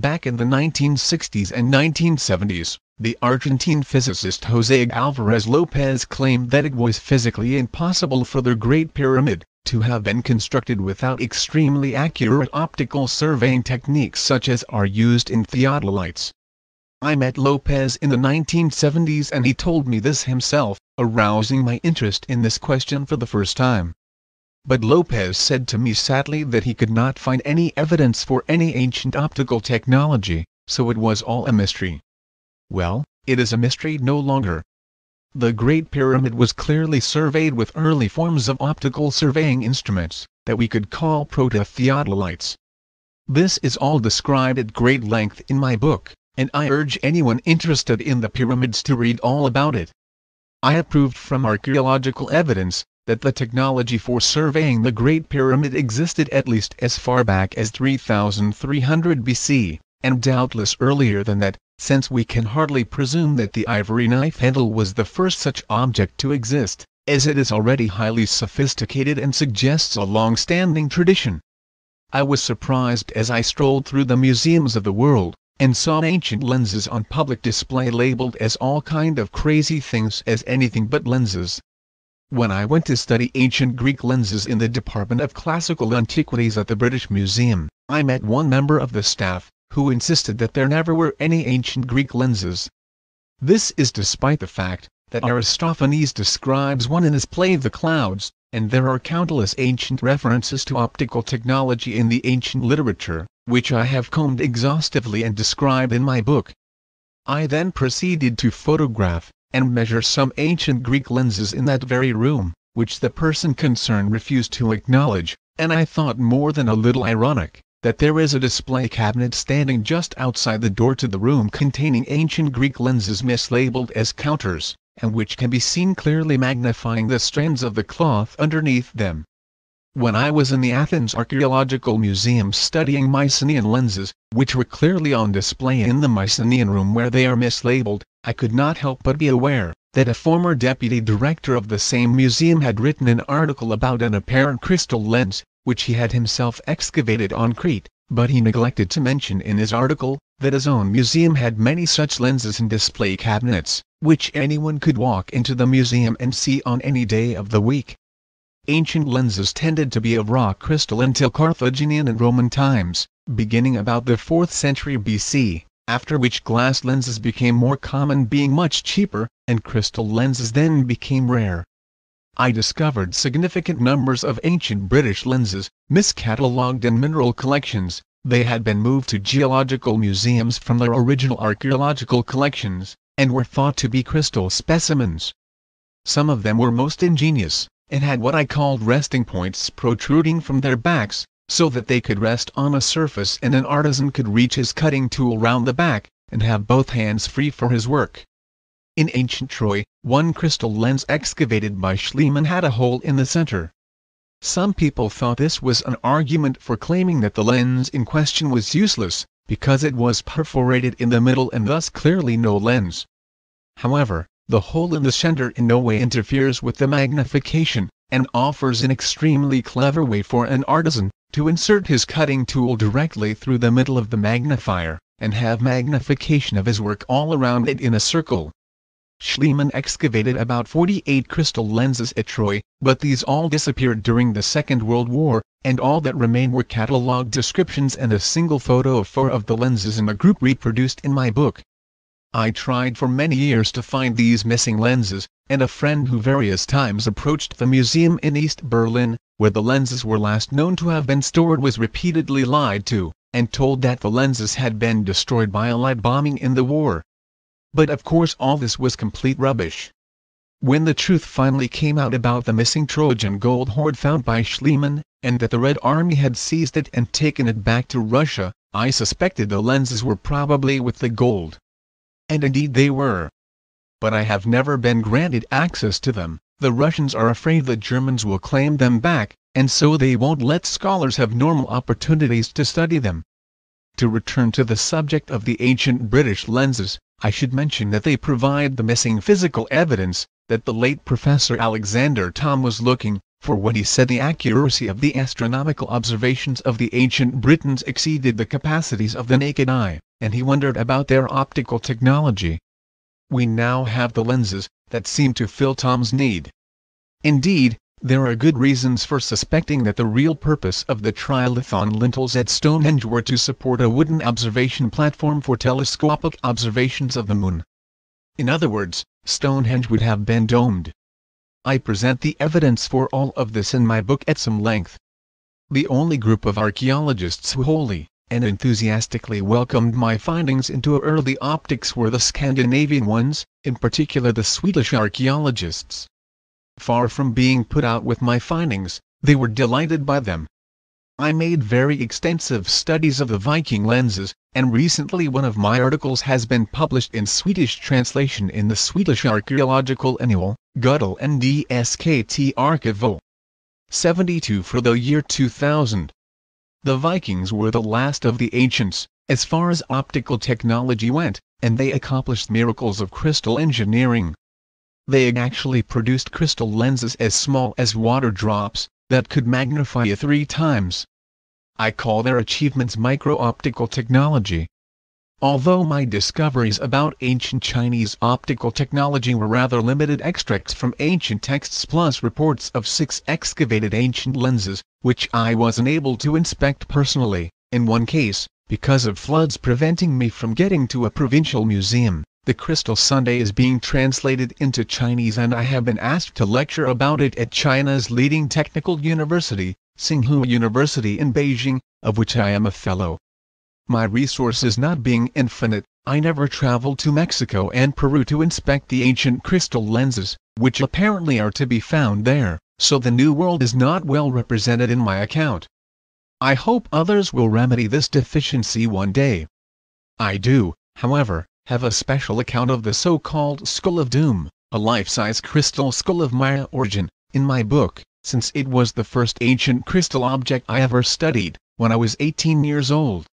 Back in the 1960s and 1970s, the Argentine physicist José Álvarez López claimed that it was physically impossible for the Great Pyramid to have been constructed without extremely accurate optical surveying techniques such as are used in theodolites. I met López in the 1970s and he told me this himself, arousing my interest in this question for the first time. But López said to me sadly that he could not find any evidence for any ancient optical technology, so it was all a mystery. Well, it is a mystery no longer. The Great Pyramid was clearly surveyed with early forms of optical surveying instruments, that we could call proto-theodolites. This is all described at great length in my book, and I urge anyone interested in the pyramids to read all about it. I have proved from archaeological evidence that the technology for surveying the Great Pyramid existed at least as far back as 3300 BC, and doubtless earlier than that, since we can hardly presume that the ivory knife handle was the first such object to exist, as it is already highly sophisticated and suggests a long-standing tradition. I was surprised as I strolled through the museums of the world, and saw ancient lenses on public display labeled as all kind of crazy things as anything but lenses. When I went to study ancient Greek lenses in the Department of Classical Antiquities at the British Museum, I met one member of the staff, who insisted that there never were any ancient Greek lenses. This is despite the fact that Aristophanes describes one in his play The Clouds, and there are countless ancient references to optical technology in the ancient literature, which I have combed exhaustively and described in my book. I then proceeded to photograph and measure some ancient Greek lenses in that very room, which the person concerned refused to acknowledge, and I thought more than a little ironic that there is a display cabinet standing just outside the door to the room containing ancient Greek lenses mislabeled as counters, and which can be seen clearly magnifying the strands of the cloth underneath them. When I was in the Athens Archaeological Museum studying Mycenaean lenses, which were clearly on display in the Mycenaean room where they are mislabeled, I could not help but be aware that a former deputy director of the same museum had written an article about an apparent crystal lens, which he had himself excavated on Crete, but he neglected to mention in his article that his own museum had many such lenses in display cabinets, which anyone could walk into the museum and see on any day of the week. Ancient lenses tended to be of raw crystal until Carthaginian and Roman times, beginning about the 4th century BC, after which glass lenses became more common, being much cheaper, and crystal lenses then became rare. I discovered significant numbers of ancient British lenses, miscatalogued in mineral collections. They had been moved to geological museums from their original archaeological collections, and were thought to be crystal specimens. Some of them were most ingenious, and had what I called resting points protruding from their backs, so that they could rest on a surface and an artisan could reach his cutting tool round the back, and have both hands free for his work. In ancient Troy, one crystal lens excavated by Schliemann had a hole in the center. Some people thought this was an argument for claiming that the lens in question was useless, because it was perforated in the middle and thus clearly no lens. However, the hole in the center in no way interferes with the magnification, and offers an extremely clever way for an artisan to insert his cutting tool directly through the middle of the magnifier, and have magnification of his work all around it in a circle. Schliemann excavated about 48 crystal lenses at Troy, but these all disappeared during the Second World War, and all that remained were catalogued descriptions and a single photo of 4 of the lenses in a group reproduced in my book. I tried for many years to find these missing lenses, and a friend who various times approached the museum in East Berlin, where the lenses were last known to have been stored, was repeatedly lied to, and told that the lenses had been destroyed by Allied bombing in the war. But of course all this was complete rubbish. When the truth finally came out about the missing Trojan gold hoard found by Schliemann, and that the Red Army had seized it and taken it back to Russia, I suspected the lenses were probably with the gold. And indeed they were. But I have never been granted access to them. The Russians are afraid the Germans will claim them back, and so they won't let scholars have normal opportunities to study them. To return to the subject of the ancient British lenses, I should mention that they provide the missing physical evidence that the late Professor Alexander Thom was looking for what he said the accuracy of the astronomical observations of the ancient Britons exceeded the capacities of the naked eye, and he wondered about their optical technology. We now have the lenses that seem to fill Tom's need. Indeed, there are good reasons for suspecting that the real purpose of the trilithon lintels at Stonehenge were to support a wooden observation platform for telescopic observations of the moon. In other words, Stonehenge would have been domed. I present the evidence for all of this in my book at some length. The only group of archaeologists who wholly and enthusiastically welcomed my findings into early optics were the Scandinavian ones, in particular the Swedish archaeologists. Far from being put out with my findings, they were delighted by them. I made very extensive studies of the Viking lenses, and recently one of my articles has been published in Swedish translation in the Swedish Archaeological Annual, Gudel NDSKT Arkival 72 for the year 2000. The Vikings were the last of the ancients, as far as optical technology went, and they accomplished miracles of crystal engineering. They actually produced crystal lenses as small as water drops, that could magnify 3 times. I call their achievements micro-optical technology. Although my discoveries about ancient Chinese optical technology were rather limited extracts from ancient texts plus reports of 6 excavated ancient lenses, which I was unable to inspect personally, in one case, because of floods preventing me from getting to a provincial museum. The Crystal Sunday is being translated into Chinese and I have been asked to lecture about it at China's leading technical university, Tsinghua University in Beijing, of which I am a fellow. My resources not being infinite, I never traveled to Mexico and Peru to inspect the ancient crystal lenses, which apparently are to be found there, so the New World is not well represented in my account. I hope others will remedy this deficiency one day. I do, however, have a special account of the so-called Skull of Doom, a life-size crystal skull of Maya origin, in my book, since it was the first ancient crystal object I ever studied, when I was 18 years old.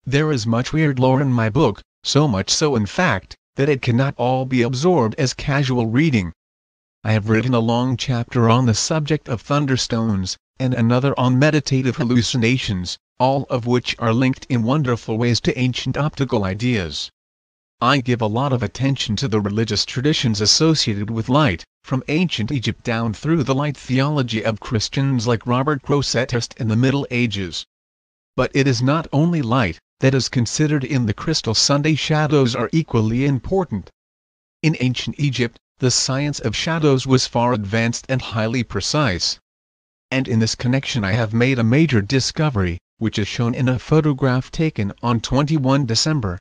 There is much weird lore in my book, so much so in fact, that it cannot all be absorbed as casual reading. I have written a long chapter on the subject of thunderstones, and another on meditative hallucinations, all of which are linked in wonderful ways to ancient optical ideas. I give a lot of attention to the religious traditions associated with light, from ancient Egypt down through the light theology of Christians like Robert Grosseteste in the Middle Ages. But it is not only light that is considered in the Crystal Sunday. Shadows are equally important. In ancient Egypt, the science of shadows was far advanced and highly precise. And in this connection I have made a major discovery, which is shown in a photograph taken on 21 December.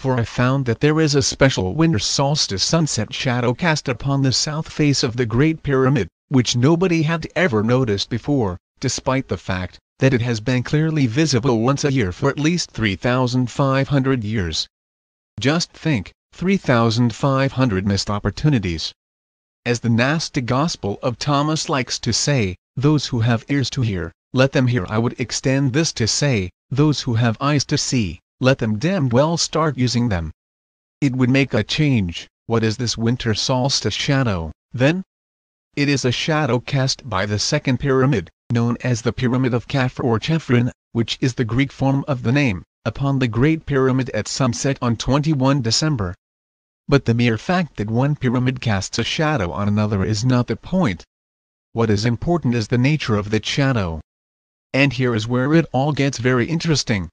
For I found that there is a special winter solstice sunset shadow cast upon the south face of the Great Pyramid, which nobody had ever noticed before, despite the fact that it has been clearly visible once a year for at least 3,500 years. Just think, 3,500 missed opportunities. As the nasty Gospel of Thomas likes to say, those who have ears to hear, let them hear. I would extend this to say, those who have eyes to see, let them damn well start using them. It would make a change. What is this winter solstice shadow, then? It is a shadow cast by the second pyramid, known as the Pyramid of Khafre or Chephren, which is the Greek form of the name, upon the Great Pyramid at sunset on 21 December. But the mere fact that one pyramid casts a shadow on another is not the point. What is important is the nature of that shadow. And here is where it all gets very interesting.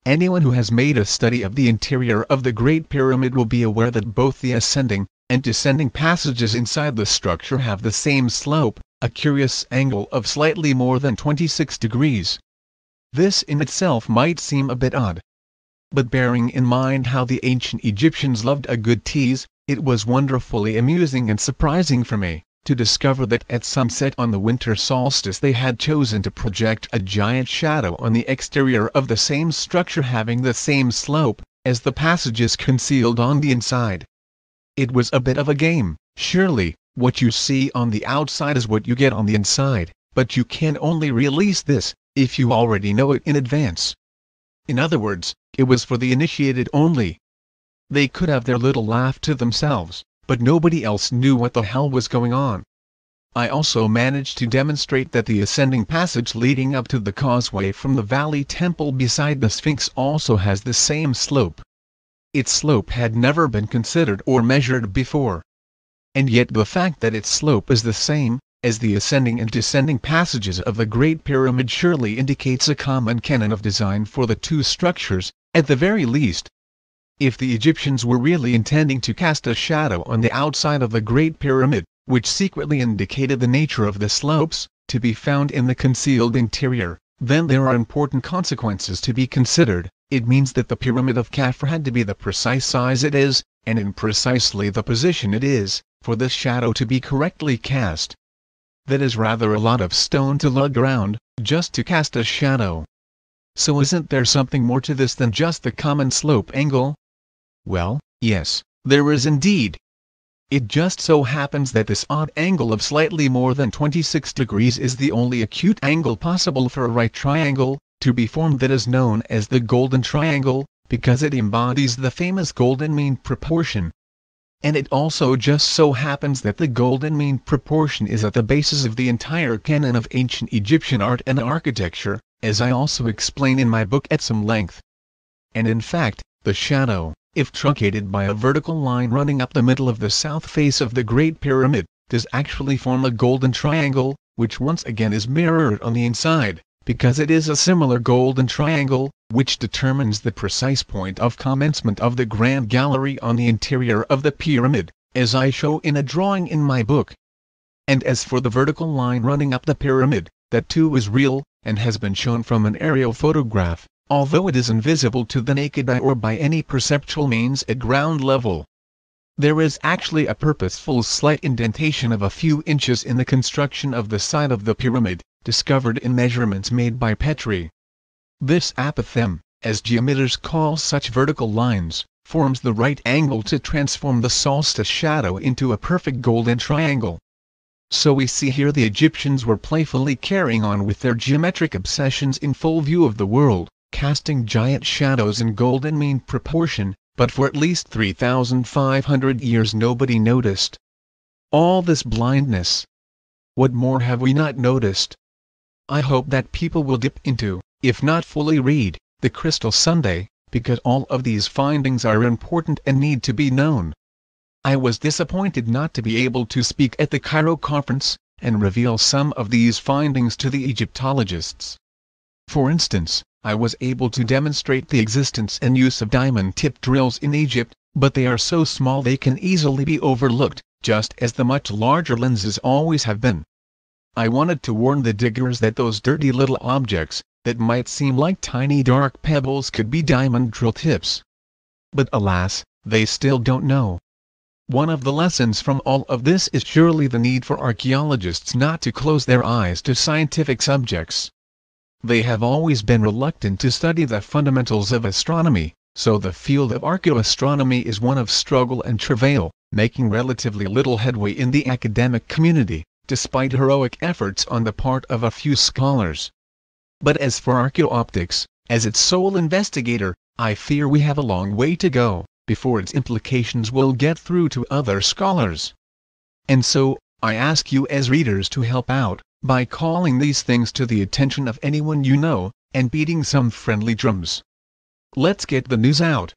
Anyone who has made a study of the interior of the Great Pyramid will be aware that both the ascending and descending passages inside the structure have the same slope, a curious angle of slightly more than 26 degrees. This in itself might seem a bit odd. But bearing in mind how the ancient Egyptians loved a good tease, it was wonderfully amusing and surprising for me to discover that at sunset on the winter solstice they had chosen to project a giant shadow on the exterior of the same structure having the same slope as the passages concealed on the inside. It was a bit of a game, surely. What you see on the outside is what you get on the inside, but you can only release this if you already know it in advance. In other words, it was for the initiated only. They could have their little laugh to themselves, but nobody else knew what the hell was going on. I also managed to demonstrate that the ascending passage leading up to the causeway from the valley temple beside the Sphinx also has the same slope. Its slope had never been considered or measured before. And yet the fact that its slope is the same as the ascending and descending passages of the Great Pyramid surely indicates a common canon of design for the two structures, at the very least. If the Egyptians were really intending to cast a shadow on the outside of the Great Pyramid, which secretly indicated the nature of the slopes, to be found in the concealed interior, then there are important consequences to be considered. It means that the Pyramid of Khafre had to be the precise size it is, and in precisely the position it is, for this shadow to be correctly cast. That is rather a lot of stone to lug around, just to cast a shadow. So isn't there something more to this than just the common slope angle? Well, yes, there is indeed. It just so happens that this odd angle of slightly more than 26 degrees is the only acute angle possible for a right triangle to be formed that is known as the Golden Triangle, because it embodies the famous golden mean proportion. And it also just so happens that the golden mean proportion is at the basis of the entire canon of ancient Egyptian art and architecture, as I also explain in my book at some length. And in fact, the shadow, if truncated by a vertical line running up the middle of the south face of the Great Pyramid, does actually form a golden triangle, which once again is mirrored on the inside, because it is a similar golden triangle, which determines the precise point of commencement of the Grand Gallery on the interior of the pyramid, as I show in a drawing in my book. And as for the vertical line running up the pyramid, that too is real, and has been shown from an aerial photograph, although it is invisible to the naked eye or by any perceptual means at ground level. There is actually a purposeful slight indentation of a few inches in the construction of the side of the pyramid, discovered in measurements made by Petrie. This apothem, as geometers call such vertical lines, forms the right angle to transform the solstice shadow into a perfect golden triangle. So we see here the Egyptians were playfully carrying on with their geometric obsessions in full view of the world, casting giant shadows in golden mean proportion, but for at least 3,500 years nobody noticed. All this blindness. What more have we not noticed? I hope that people will dip into, if not fully read, the Crystal Sunday, because all of these findings are important and need to be known. I was disappointed not to be able to speak at the Cairo conference, and reveal some of these findings to the Egyptologists. For instance, I was able to demonstrate the existence and use of diamond-tipped drills in Egypt, but they are so small they can easily be overlooked, just as the much larger lenses always have been. I wanted to warn the diggers that those dirty little objects, that might seem like tiny dark pebbles, could be diamond drill tips. But alas, they still don't know. One of the lessons from all of this is surely the need for archaeologists not to close their eyes to scientific subjects. They have always been reluctant to study the fundamentals of astronomy, so the field of archaeoastronomy is one of struggle and travail, making relatively little headway in the academic community, despite heroic efforts on the part of a few scholars. But as for archaeooptics, as its sole investigator, I fear we have a long way to go, before its implications will get through to other scholars. And so, I ask you as readers to help out, by calling these things to the attention of anyone you know, and beating some friendly drums. Let's get the news out.